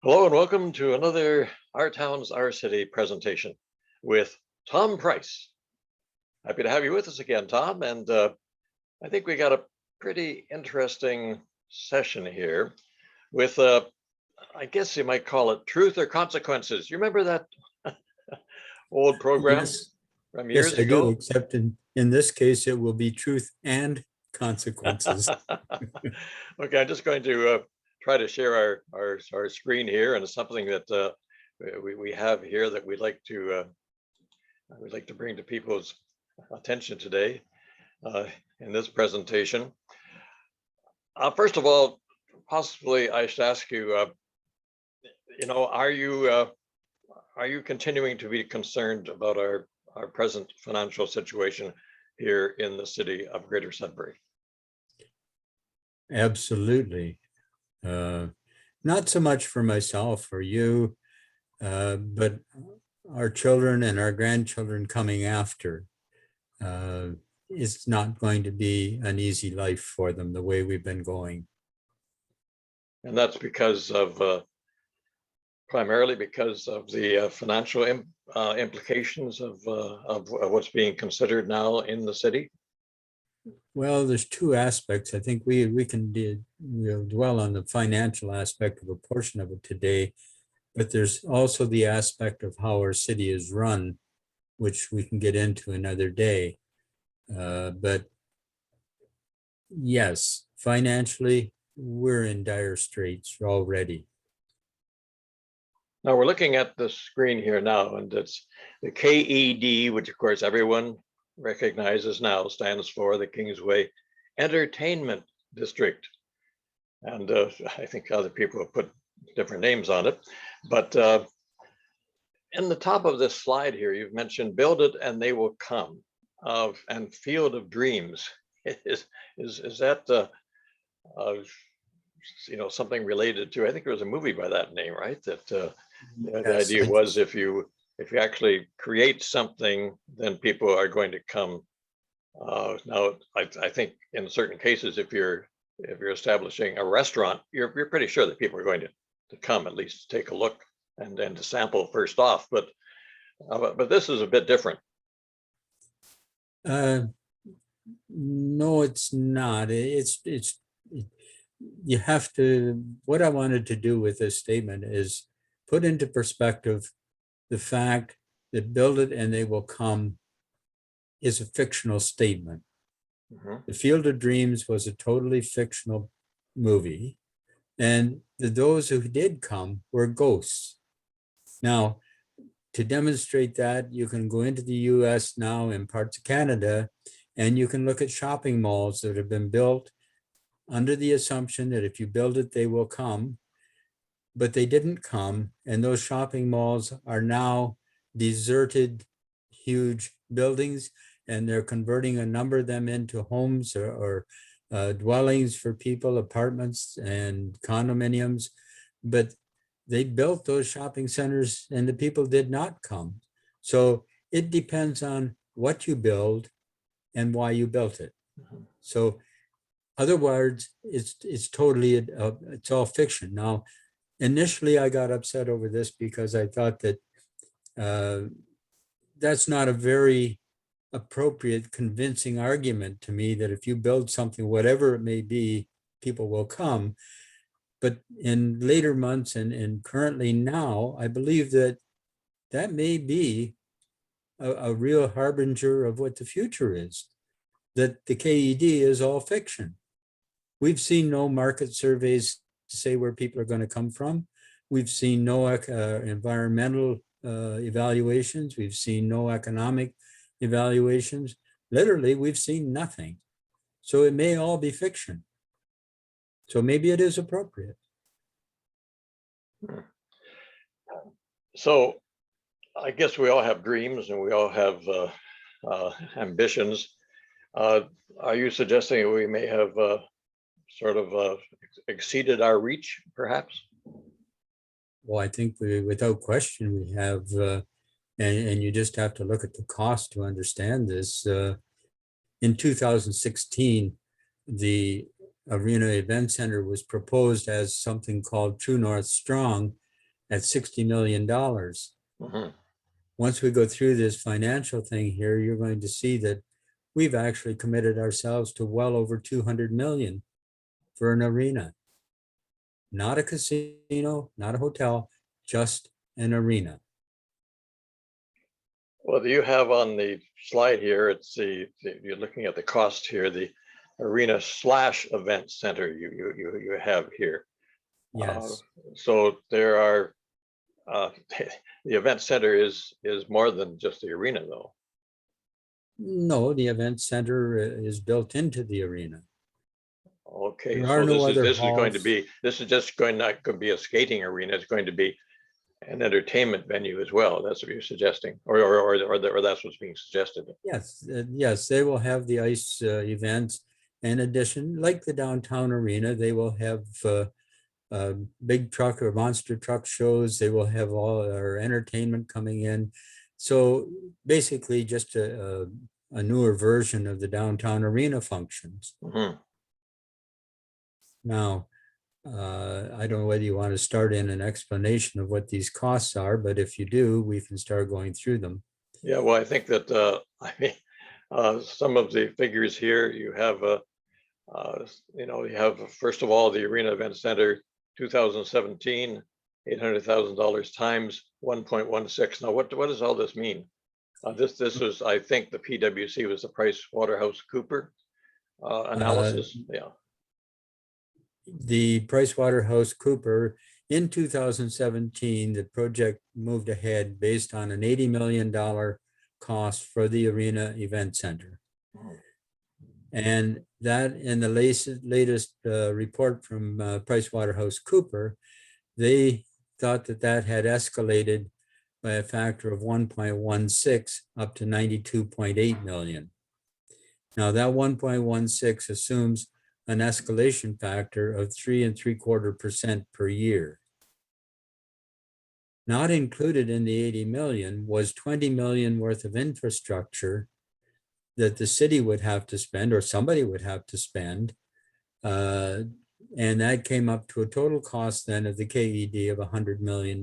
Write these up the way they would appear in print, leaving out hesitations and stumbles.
Hello and welcome to another Our Towns, Our City presentation with Tom Price. Happy to have you with us again, Tom. And I think we got a pretty interesting session here with, I guess you might call it Truth or Consequences. You remember that old program Yes, from yes, years I do, ago? except in this case, it will be truth and consequences. Okay, I'm just going to try to share our screen here, and it's something that we have here that we'd like to bring to people's attention today in this presentation. First of all, possibly I should ask you, are you continuing to be concerned about our present financial situation here in the city of Greater Sudbury? Absolutely. Not so much for myself or you, but our children and our grandchildren coming after. It's not going to be an easy life for them the way we've been going. And that's because of primarily because of the financial implications of what's being considered now in the city. Well, there's two aspects. I think we can dwell on the financial aspect of a portion of it today, but there's also the aspect of how our city is run, which we can get into another day. But yes, financially, we're in dire straits already. Now we're looking at the screen here now, and it's the KED, which of course everyone recognizes now, stands for the Kingsway Entertainment District. And I think other people have put different names on it. But in the top of this slide here, you've mentioned build it and they will come, and Field of Dreams. Is that something related to, I think there was a movie by that name, right? That the Yes, idea was if you actually create something, then people are going to come. Now, I think in certain cases, if you're establishing a restaurant, you're pretty sure that people are going to come at least take a look and to sample first off. But this is a bit different. No, it's not. You have to, what I wanted to do with this statement is put into perspective the fact that build it and they will come is a fictional statement. Mhm. The Field of Dreams was a totally fictional movie, and those who did come were ghosts. Now, to demonstrate that, you can go into the US now in parts of Canada, and you can look at shopping malls that have been built under the assumption that if you build it, they will come, but they didn't come. And those shopping malls are now deserted, huge buildings, and they're converting a number of them into homes or dwellings for people, apartments and condominiums. But they built those shopping centers and the people did not come. So it depends on what you build and why you built it. Mhm. So other words, it's totally, it's all fiction. Now, initially I got upset over this because I thought that that's not a very appropriate, convincing argument to me that if you build something, whatever it may be, people will come. But in later months and currently now, I believe that that may be a real harbinger of what the future is, that the KED is all fiction. We've seen no market surveys to say where people are going to come from. We've seen no environmental evaluations. We've seen no economic evaluations. Literally, we've seen nothing. So it may all be fiction. So maybe it is appropriate. So I guess we all have dreams and we all have ambitions. Are you suggesting we may have sort of exceeded our reach, perhaps? Well, I think without question, we have, and you just have to look at the cost to understand this. In 2016, the Arena Event Center was proposed as something called True North Strong, at $60 million. Mhm. Once we go through this financial thing here, you're going to see that we've actually committed ourselves to well over 200 million for an arena. Not a casino, not a hotel, just an arena. Well, you have on the slide here, it's you're looking at the cost here, the arena slash event center you have here. Yes. So there are, the event center is more than just the arena though. No, the event center is built into the arena. Okay, There so are no other this is going to halls. be, this is just going, not going to be a skating arena, it's going to be an entertainment venue as well. That's what you're suggesting, or that's what's being suggested. Yes, yes, they will have the ice events. In addition, like the downtown arena, they will have big truck or monster truck shows. They will have all our entertainment coming in. So basically just a newer version of the downtown arena functions. Mhm. Now, I don't know whether you want to start in an explanation of what these costs are, but if you do, we can start going through them. Yeah, well, I think that, I mean, some of the figures here, you have, you have, first of all, the Arena Event Center, 2017, $800,000 times 1.16. Now, what does all this mean? This was, I think the PWC was the Price Waterhouse Cooper analysis. Yeah. The PricewaterhouseCooper in 2017, the project moved ahead based on an $80 million cost for the Arena Event Center. And that in the latest report from PricewaterhouseCooper, they thought that that had escalated by a factor of 1.16 up to 92.8 million. Now that 1.16 assumes an escalation factor of 3.75% per year. Not included in the 80 million was 20 million worth of infrastructure that the city would have to spend or somebody would have to spend. And that came up to a total cost then of the KED of $100 million.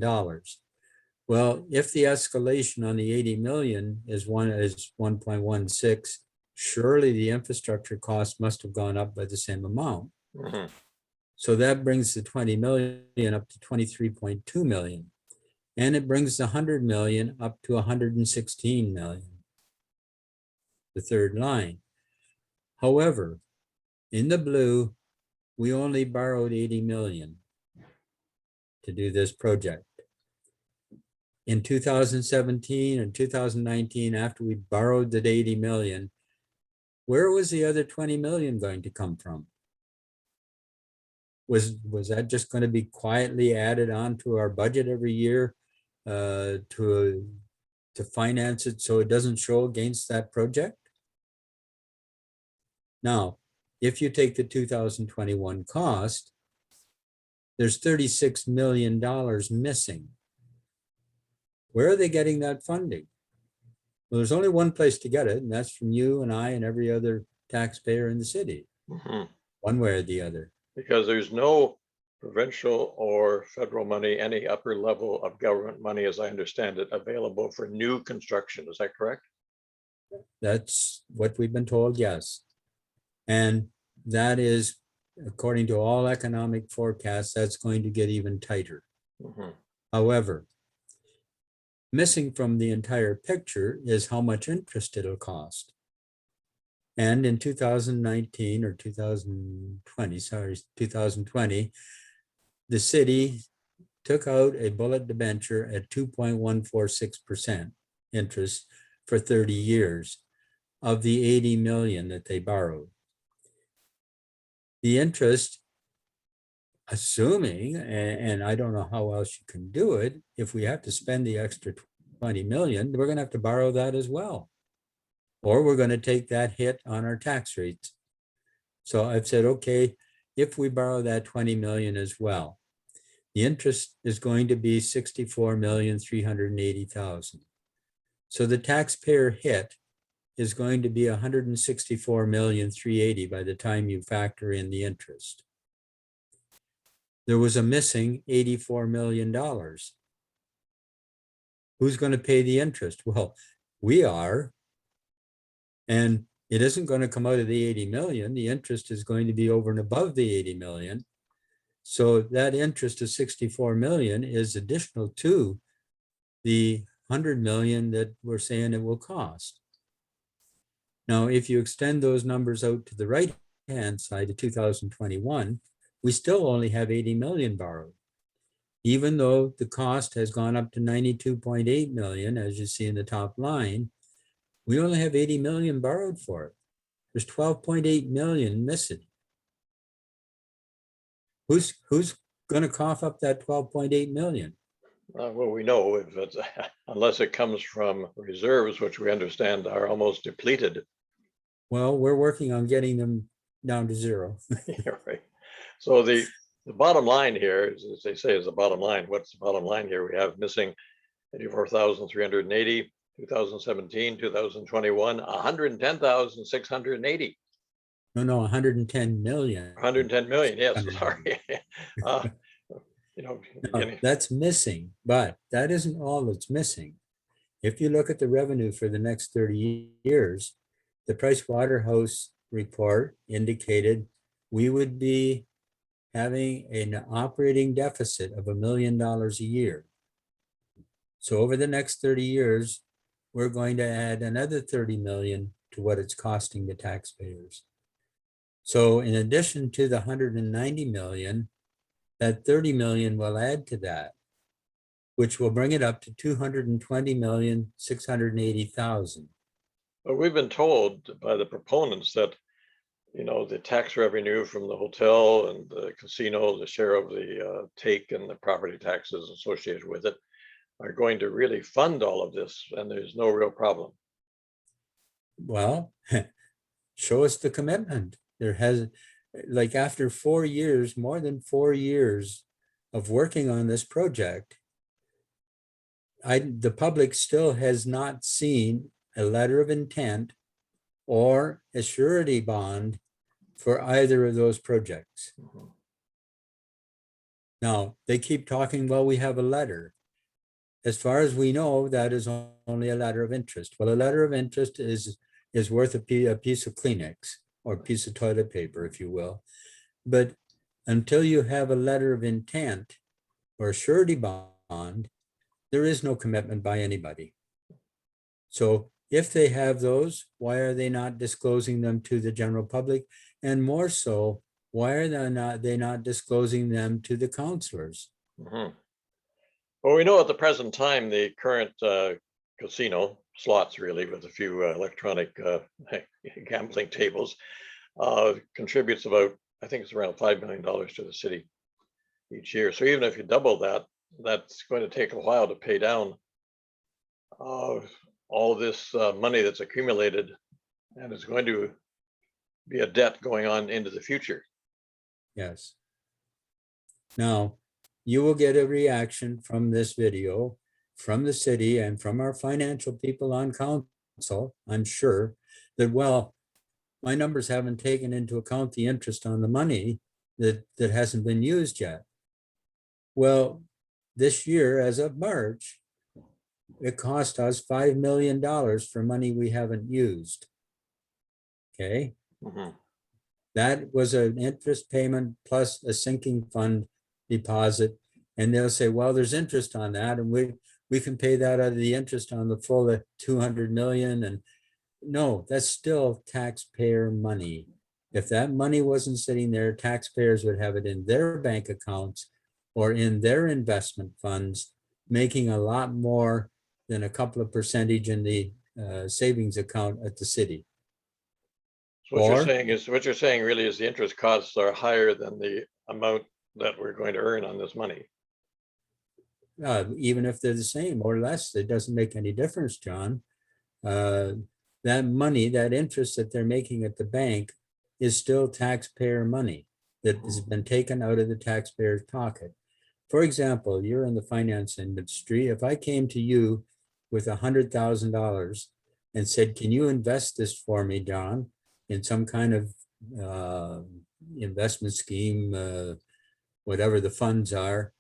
Well, if the escalation on the 80 million is 1.16, surely the infrastructure cost must have gone up by the same amount. Mhm. So that brings the 20 million up to 23.2 million. And it brings the 100 million up to 116 million, the third line. However, in the blue, we only borrowed 80 million to do this project. In 2017 and 2019, after we borrowed the 80 million, where was the other 20 million going to come from? Was that just going to be quietly added on to our budget every year to finance it so it doesn't show against that project? Now, if you take the 2021 cost, there's $36 million missing. Where are they getting that funding? Well, there's only one place to get it, and that's from you and I and every other taxpayer in the city, Mhm. one way or the other. Because there's no provincial or federal money, any upper level of government money, as I understand it, available for new construction. Is that correct? That's what we've been told, yes. And that is, according to all economic forecasts, that's going to get even tighter. Mhm. However, missing from the entire picture is how much interest it'll cost. And in 2019 or 2020, the city took out a bullet debenture at 2.146% interest for 30 years of the 80 million that they borrowed. The interest, assuming, and I don't know how else you can do it, if we have to spend the extra 20 million, we're going to have to borrow that as well. Or we're going to take that hit on our tax rates. So I've said, okay, if we borrow that 20 million as well, the interest is going to be 64,380,000. So the taxpayer hit is going to be 164,380,000 by the time you factor in the interest. There was a missing $84 million. who's going to pay the interest? Well, we are. And it isn't going to come out of the 80 million. The interest is going to be over and above the 80 million. So that interest of 64 million is additional to the 100 million that we're saying it will cost. Now, if you extend those numbers out to the right-hand side of 2021, we still only have 80 million borrowed, even though the cost has gone up to 92.8 million, as you see in the top line. We only have 80 million borrowed for it. There's 12.8 million missing. Who's going to cough up that 12.8 million? Well, we know if it's, unless it comes from reserves, which we understand are almost depleted. Well, we're working on getting them down to zero. Yeah, right. So the bottom line here, is, as they say, is the bottom line. What's the bottom line here? We have missing 84,380, 2017, 2021, 110,680. No, 110 million. 110 million, yes, sorry. No, that's missing, but that isn't all that's missing. If you look at the revenue for the next 30 years, the Price Waterhouse report indicated we would be having an operating deficit of $1 million a year. So over the next 30 years, we're going to add another 30 million to what it's costing the taxpayers. So in addition to the 190 million, that 30 million will add to that, which will bring it up to 220,680,000. But we've been told by the proponents that, you know, the tax revenue from the hotel and the casino, the share of the take and the property taxes associated with it are going to really fund all of this, and there's no real problem. Well, show us the commitment. There has, like, after 4 years, more than 4 years of working on this project, the public still has not seen a letter of intent or a surety bond for either of those projects. Now, they keep talking, well, we have a letter. As far as we know, that is only a letter of interest. Well, a letter of interest is worth a piece of Kleenex or a piece of toilet paper, if you will. But until you have a letter of intent or a surety bond, there is no commitment by anybody. So if they have those, why are they not disclosing them to the general public? And more so, why are they not disclosing them to the councillors? Mm-hmm. Well, we know at the present time, the current casino, slots really, with a few electronic gambling tables, contributes about, I think it's around $5 million to the city each year. So even if you double that, that's going to take a while to pay down all this money that's accumulated, and it's going to be a debt going on into the future. Yes. Now, you will get a reaction from this video, from the city and from our financial people on council, I'm sure, that, well, my numbers haven't taken into account the interest on the money that hasn't been used yet. Well, this year, as of March, it cost us $5 million for money we haven't used. Okay. Mm-hmm. That was an interest payment plus a sinking fund deposit. And they'll say, well, there's interest on that, and we can pay that out of the interest on the full 200 million. And no, that's still taxpayer money. If that money wasn't sitting there, taxpayers would have it in their bank accounts or in their investment funds, making a lot more than a couple of percentage in the savings account at the city. So what you're saying really is the interest costs are higher than the amount that we're going to earn on this money. Even if they're the same or less, it doesn't make any difference, John. That money, that interest that they're making at the bank is still taxpayer money that has been taken out of the taxpayer's pocket. For example, you're in the finance industry. If I came to you with $100,000 and said, can you invest this for me, John, in some kind of investment scheme, whatever the funds are,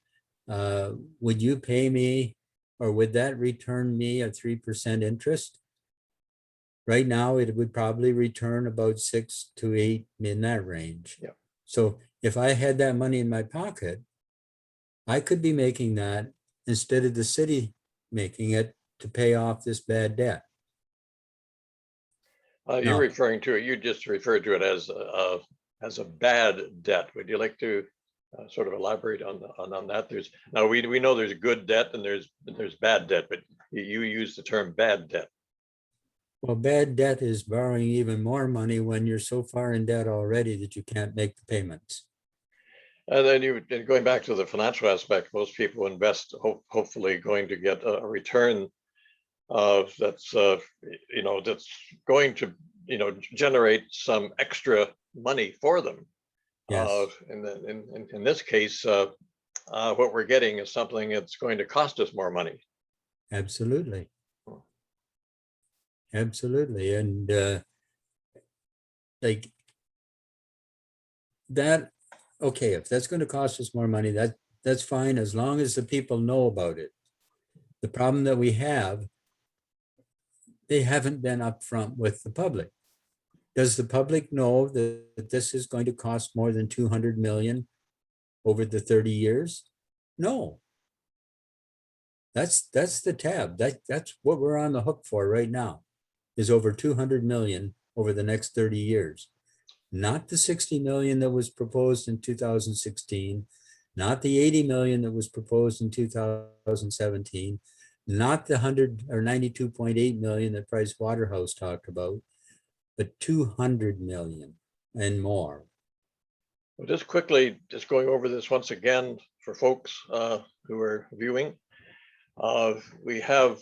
would you pay me or would that return me a 3% interest? Right now, it would probably return about 6 to 8 in that range. Yeah. So if I had that money in my pocket, I could be making that instead of the city making it to pay off this bad debt. You're No. referring to it, you just referred to it as a bad debt. Would you like to sort of elaborate on that? Now we know there's good debt and there's bad debt, but you use the term bad debt. Well, bad debt is borrowing even more money when you're so far in debt already that you can't make the payments. And then going back to the financial aspect, most people invest hopefully going to get a return that's that's going to generate some extra money for them. Yes. In this case, what we're getting is something that's going to cost us more money. Absolutely. Absolutely. And like that, okay, if that's going to cost us more money, that's fine as long as the people know about it. The problem that we have, they haven't been upfront with the public. Does the public know that this is going to cost more than 200 million over the 30 years? No. That's the tab. That's what we're on the hook for right now, is over 200 million over the next 30 years. Not the 60 million that was proposed in 2016, not the 80 million that was proposed in 2017, not the 100 or 92.8 million that Price Waterhouse talked about, but 200 million and more. Well, just quickly, just going over this once again for folks who are viewing. We have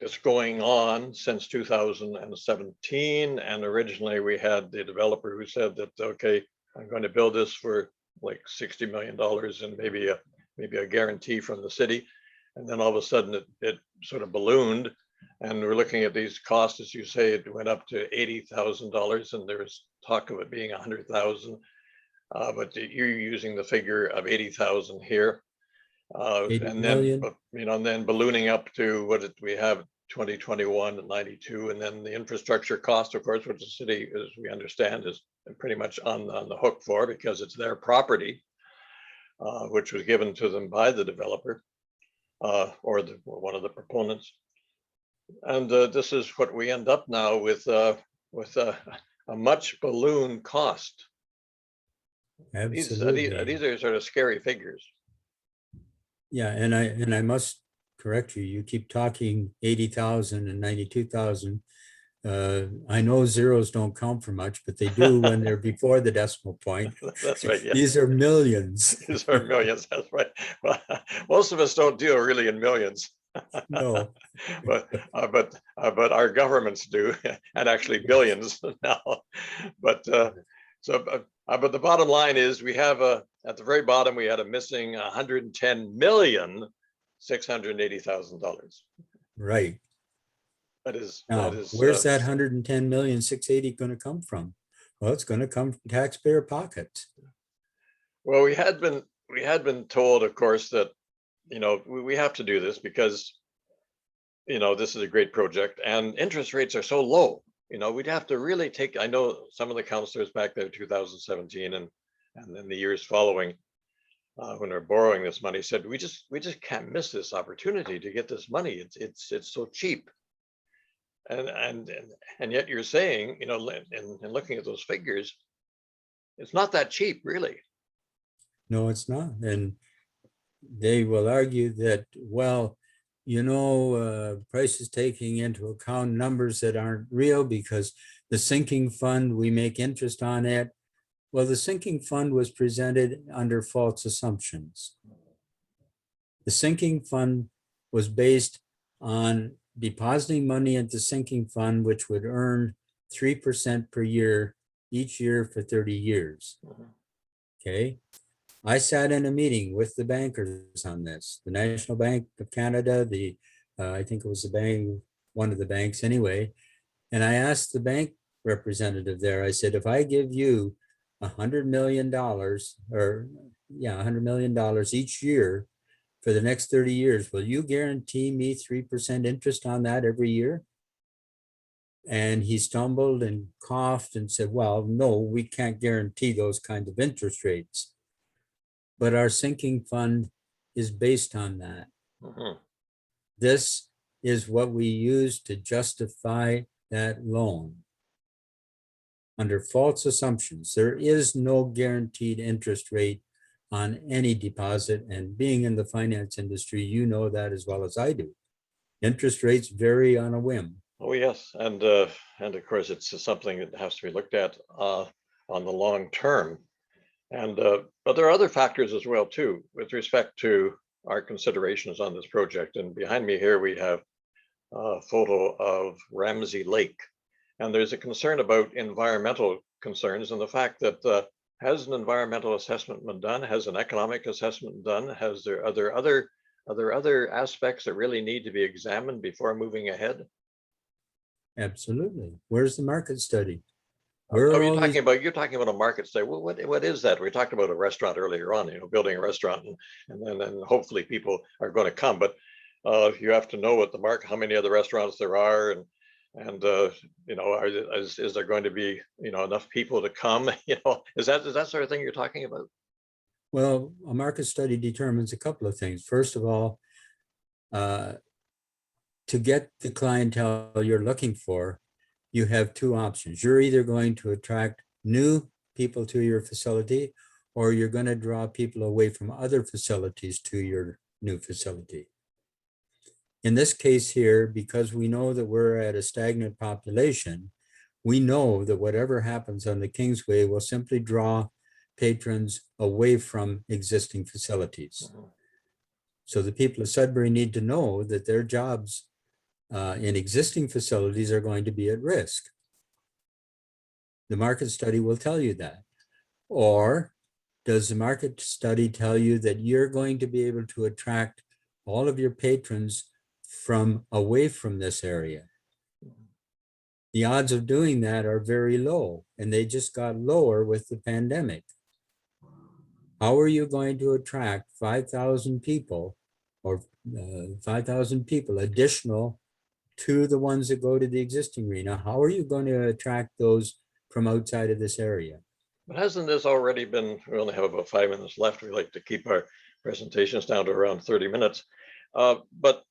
this going on since 2017, and originally we had the developer who said that, okay, I'm going to build this for like $60 million and maybe a guarantee from the city, and then all of a sudden it sort of ballooned, and we're looking at these costs, as you say, it went up to $80,000, and there was talk of it being 100,000, but you're using the figure of 80,000 here. 80 and million. then and then ballooning up to what we have 2021 and 92, and then the infrastructure cost, of course, which the city, as we understand, is pretty much on the hook for, because it's their property, which was given to them by the developer or one of the proponents. And this is what we end up now with a much balloon cost. Absolutely. These are sort of scary figures. Yeah, and I must correct you. You keep talking 80,000 and 92,000. I know zeros don't count for much, but they do when they're before the decimal point. That's right. Yeah. These are millions. These are millions. That's right. Well, most of us don't deal really in millions. No. but our governments do, and actually billions now. But but the bottom line is we have at the very bottom we had a missing $110,680,000. Right. That is where's that 110,680 going to come from? Well, it's going to come from taxpayer pockets. Well, we had been told, of course, that we have to do this because this is a great project and interest rates are so low. We'd have to really take, I know some of the councillors back there in 2017 and then the years following, when they're borrowing this money, said we just can't miss this opportunity to get this money. It's so cheap. And yet you're saying, in looking at those figures, it's not that cheap, really. No, it's not. And they will argue that, well, price is taking into account numbers that aren't real because the sinking fund, we make interest on it. Well, the sinking fund was presented under false assumptions. The sinking fund was based on depositing money into sinking fund, which would earn 3% per year, each year for 30 years. Okay. I sat in a meeting with the bankers on this, the National Bank of Canada, I think it was the bank, one of the banks anyway. And I asked the bank representative there, I said, if I give you $100 million $100 million each year for the next 30 years, will you guarantee me 3% interest on that every year? And he stumbled and coughed and said, well, no, we can't guarantee those kinds of interest rates. But our sinking fund is based on that. Mhm. This is what we use to justify that loan. Under false assumptions, there is no guaranteed interest rate on any deposit. And being in the finance industry, you know that as well as I do. Interest rates vary on a whim. Oh, yes, and of course, it's something that has to be looked at on the long term. And but there are other factors as well too, with respect to our considerations on this project. And behind me here, we have a photo of Ramsey Lake. And there's a concern about environmental concerns and the fact that has an environmental assessment been done? Has an economic assessment done? Are there other aspects that really need to be examined before moving ahead? Absolutely. Where's the market study? Oh, you're talking about a market study. Well, what is that? We talked about a restaurant earlier on, building a restaurant and then hopefully people are going to come, but you have to know what the market, how many other restaurants there are, and is there going to be enough people to come? Is that sort of thing you're talking about? Well, a market study determines a couple of things. First of all, to get the clientele you're looking for, you have two options. You're either going to attract new people to your facility, or you're going to draw people away from other facilities to your new facility. In this case here, because we know that we're at a stagnant population, we know that whatever happens on the Kingsway will simply draw patrons away from existing facilities. Mhm. So the people of Sudbury need to know that their jobs in existing facilities are going to be at risk. The market study will tell you that. Or does the market study tell you that you're going to be able to attract all of your patrons from away from this area? The odds of doing that are very low, and they just got lower with the pandemic. How are you going to attract 5,000 people or 5,000 people additional to the ones that go to the existing arena? How are you going to attract those from outside of this area? But hasn't this already been, we only have about 5 minutes left. We like to keep our presentations down to around 30 minutes. But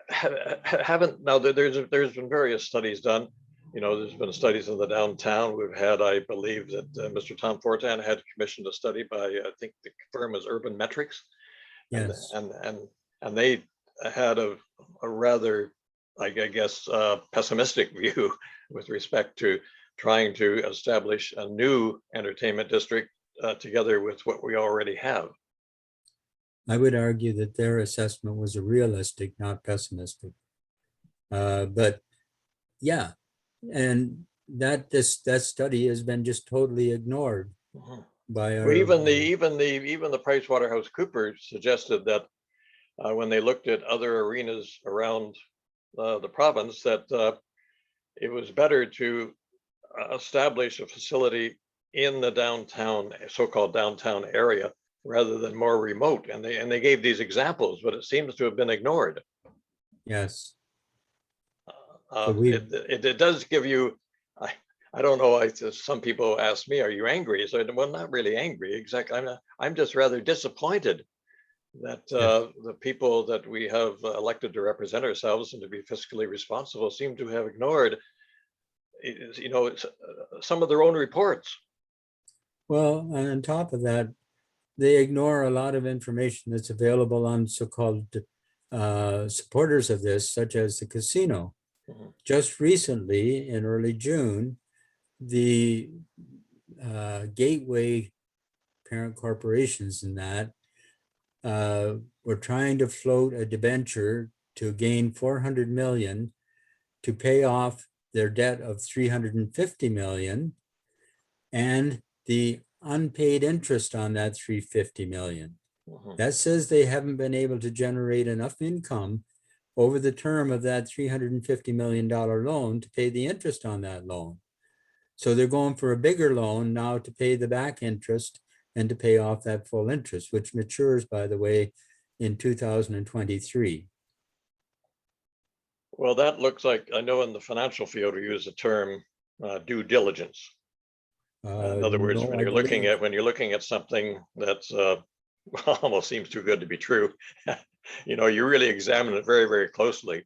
haven't, now there's been various studies done. There's been studies in the downtown. We've had, I believe that Mr. Tom Fortan had commissioned a study by, I think the firm is Urban Metrics. Yes. And they had a rather, I guess, pessimistic view with respect to trying to establish a new entertainment district together with what we already have. I would argue that their assessment was a realistic, not pessimistic. But yeah, and that study has been just totally ignored Mhm. by Well, our. even the PricewaterhouseCoopers suggested that when they looked at other arenas around the province, that it was better to establish a facility in the downtown, so-called downtown area, rather than more remote. And they gave these examples, but it seems to have been ignored. Yes. So we. It does give you, I don't know, some people ask me, are you angry? So, well, not really angry, exactly. I'm just rather disappointed that the people that we have elected to represent ourselves and to be fiscally responsible seem to have ignored, some of their own reports. Well, and on top of that, they ignore a lot of information that's available on so-called supporters of this, such as the casino. Mhm. Just recently, in early June, the Gateway parent corporations in that were trying to float a debenture to gain 400 million to pay off their debt of 350 million and the unpaid interest on that 350 million. Mhm. That says they haven't been able to generate enough income over the term of that $350 million loan to pay the interest on that loan. So they're going for a bigger loan now to pay the back interest and to pay off that full interest, which matures, by the way, in 2023. Well, that looks like, I know in the financial field, we use the term due diligence. In other words, No, when I you're looking at something that's almost seems too good to be true, you really examine it very, very closely,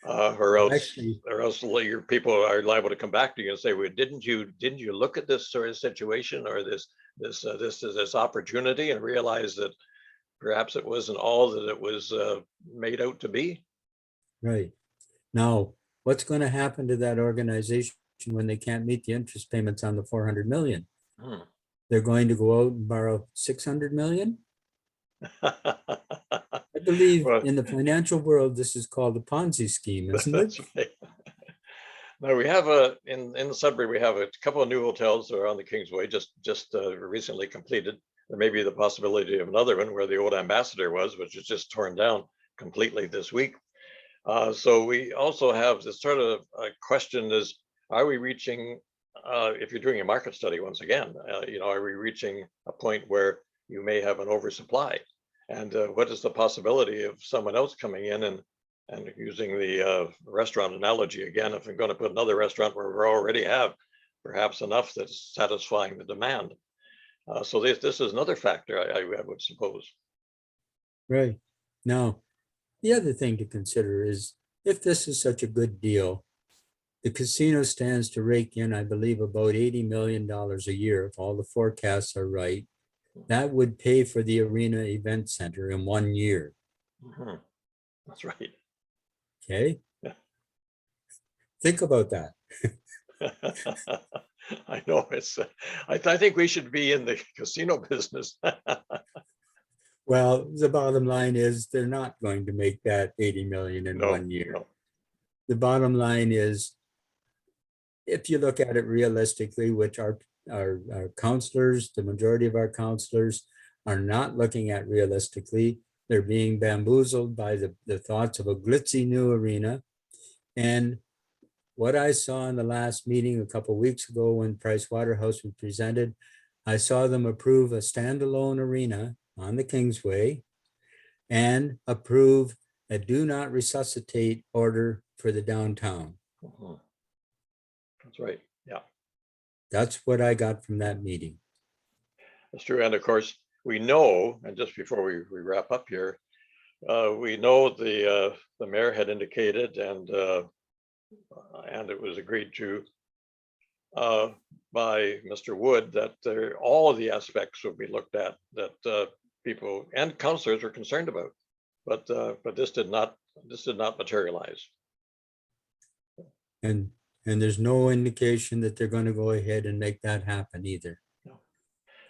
or actually, else your people are liable to come back to you and say, "Well, didn't you look at this sort of situation or this opportunity and realize that perhaps it wasn't all that it was made out to be?" right. Now, what's going to happen to that organization when they can't meet the interest payments on the 400 million? Hmm. They're going to go out and borrow 600 million? I believe Well, in the financial world, this is called a Ponzi scheme, isn't it? that's right. Now we have in Sudbury, we have a couple of new hotels that are on the Kingsway, just recently completed. There may be the possibility of another one where the old Ambassador was, which was just torn down completely this week. So we also have this sort of question is, are we reaching, if you're doing a market study once again, are we reaching a point where you may have an oversupply? And what is the possibility of someone else coming in and using the restaurant analogy again, if I'm going to put another restaurant where we already have perhaps enough that's satisfying the demand. So this is another factor, I would suppose. Right. Now, the other thing to consider is if this is such a good deal, the casino stands to rake in, I believe, about $80 million a year if all the forecasts are right. That would pay for the arena event center in 1 year. Mm-hmm. That's right. Okay. Yeah. Think about that. I know I think we should be in the casino business. Well, the bottom line is they're not going to make that 80 million in No, 1 year. no. The bottom line is, if you look at it realistically, which our counselors, the majority of our counselors are not looking at realistically, they're being bamboozled by the thoughts of a glitzy new arena. And what I saw in the last meeting a couple of weeks ago when Price Waterhouse was presented, I saw them approve a standalone arena on the Kingsway and approve a do not resuscitate order for the downtown. Mm-hmm. That's right. Yeah, That's what I got from that meeting. that's true. And of course, we know, and just before we wrap up here, we know the mayor had indicated, and it was agreed to by Mr. Wood, that all of the aspects would be looked at that people and councillors were concerned about, but this did not materialize. And there's no indication that they're going to go ahead and make that happen either. No.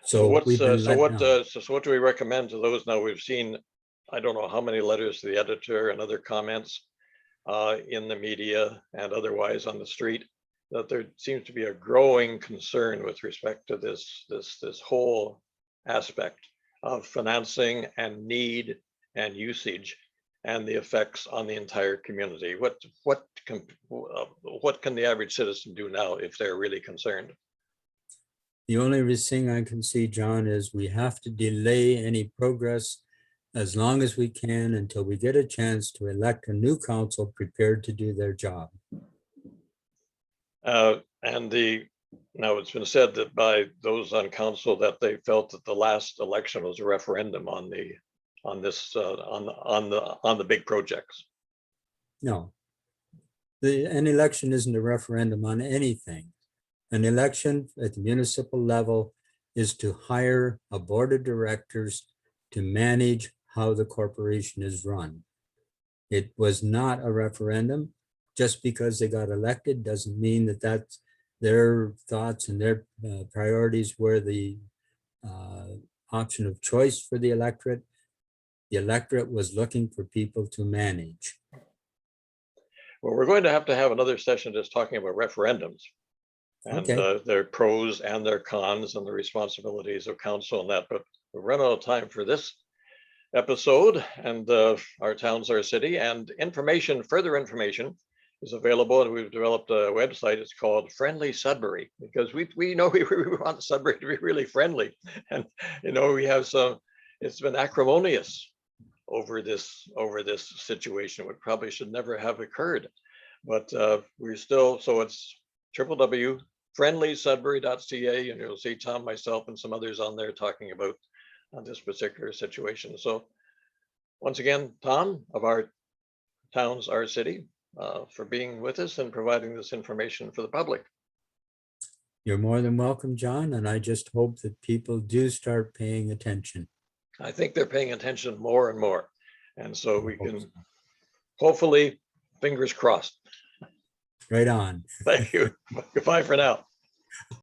So we've been let down. So what do we recommend to those now? We've seen, I don't know how many letters to the editor and other comments in the media and otherwise on the street, that there seems to be a growing concern with respect to this whole aspect of financing and need and usage and the effects on the entire community. What can the average citizen do now if they're really concerned? The only thing I can see, John, is we have to delay any progress as long as we can until we get a chance to elect a new council prepared to do their job. Now it's been said that by those on council that they felt that the last election was a referendum on the big projects. No, an election isn't a referendum on anything. An election at the municipal level is to hire a board of directors to manage how the corporation is run. It was not a referendum. Just because they got elected doesn't mean that that's their thoughts and their priorities were the option of choice for the electorate. The electorate was looking for people to manage. Well, we're going to have another session just talking about referendums and their pros and their cons and the responsibilities of council and that, but we've run out of time for this episode, and our town's our city, and further information is available, and we've developed a website. It's called Friendly Sudbury, because we know we want Sudbury to be really friendly, and we have it's been acrimonious over this situation, which probably should never have occurred. But we're still, so it's www.friendlysudbury.ca, and you'll see Tom, myself, and some others on there talking about this particular situation. So once again, Tom of our towns, our city, for being with us and providing this information for the public. You're more than welcome, John, and I just hope that people do start paying attention. I think they're paying attention more and more. And so we I hope can so. hopefully, fingers crossed. Right on. Thank you. Goodbye for now.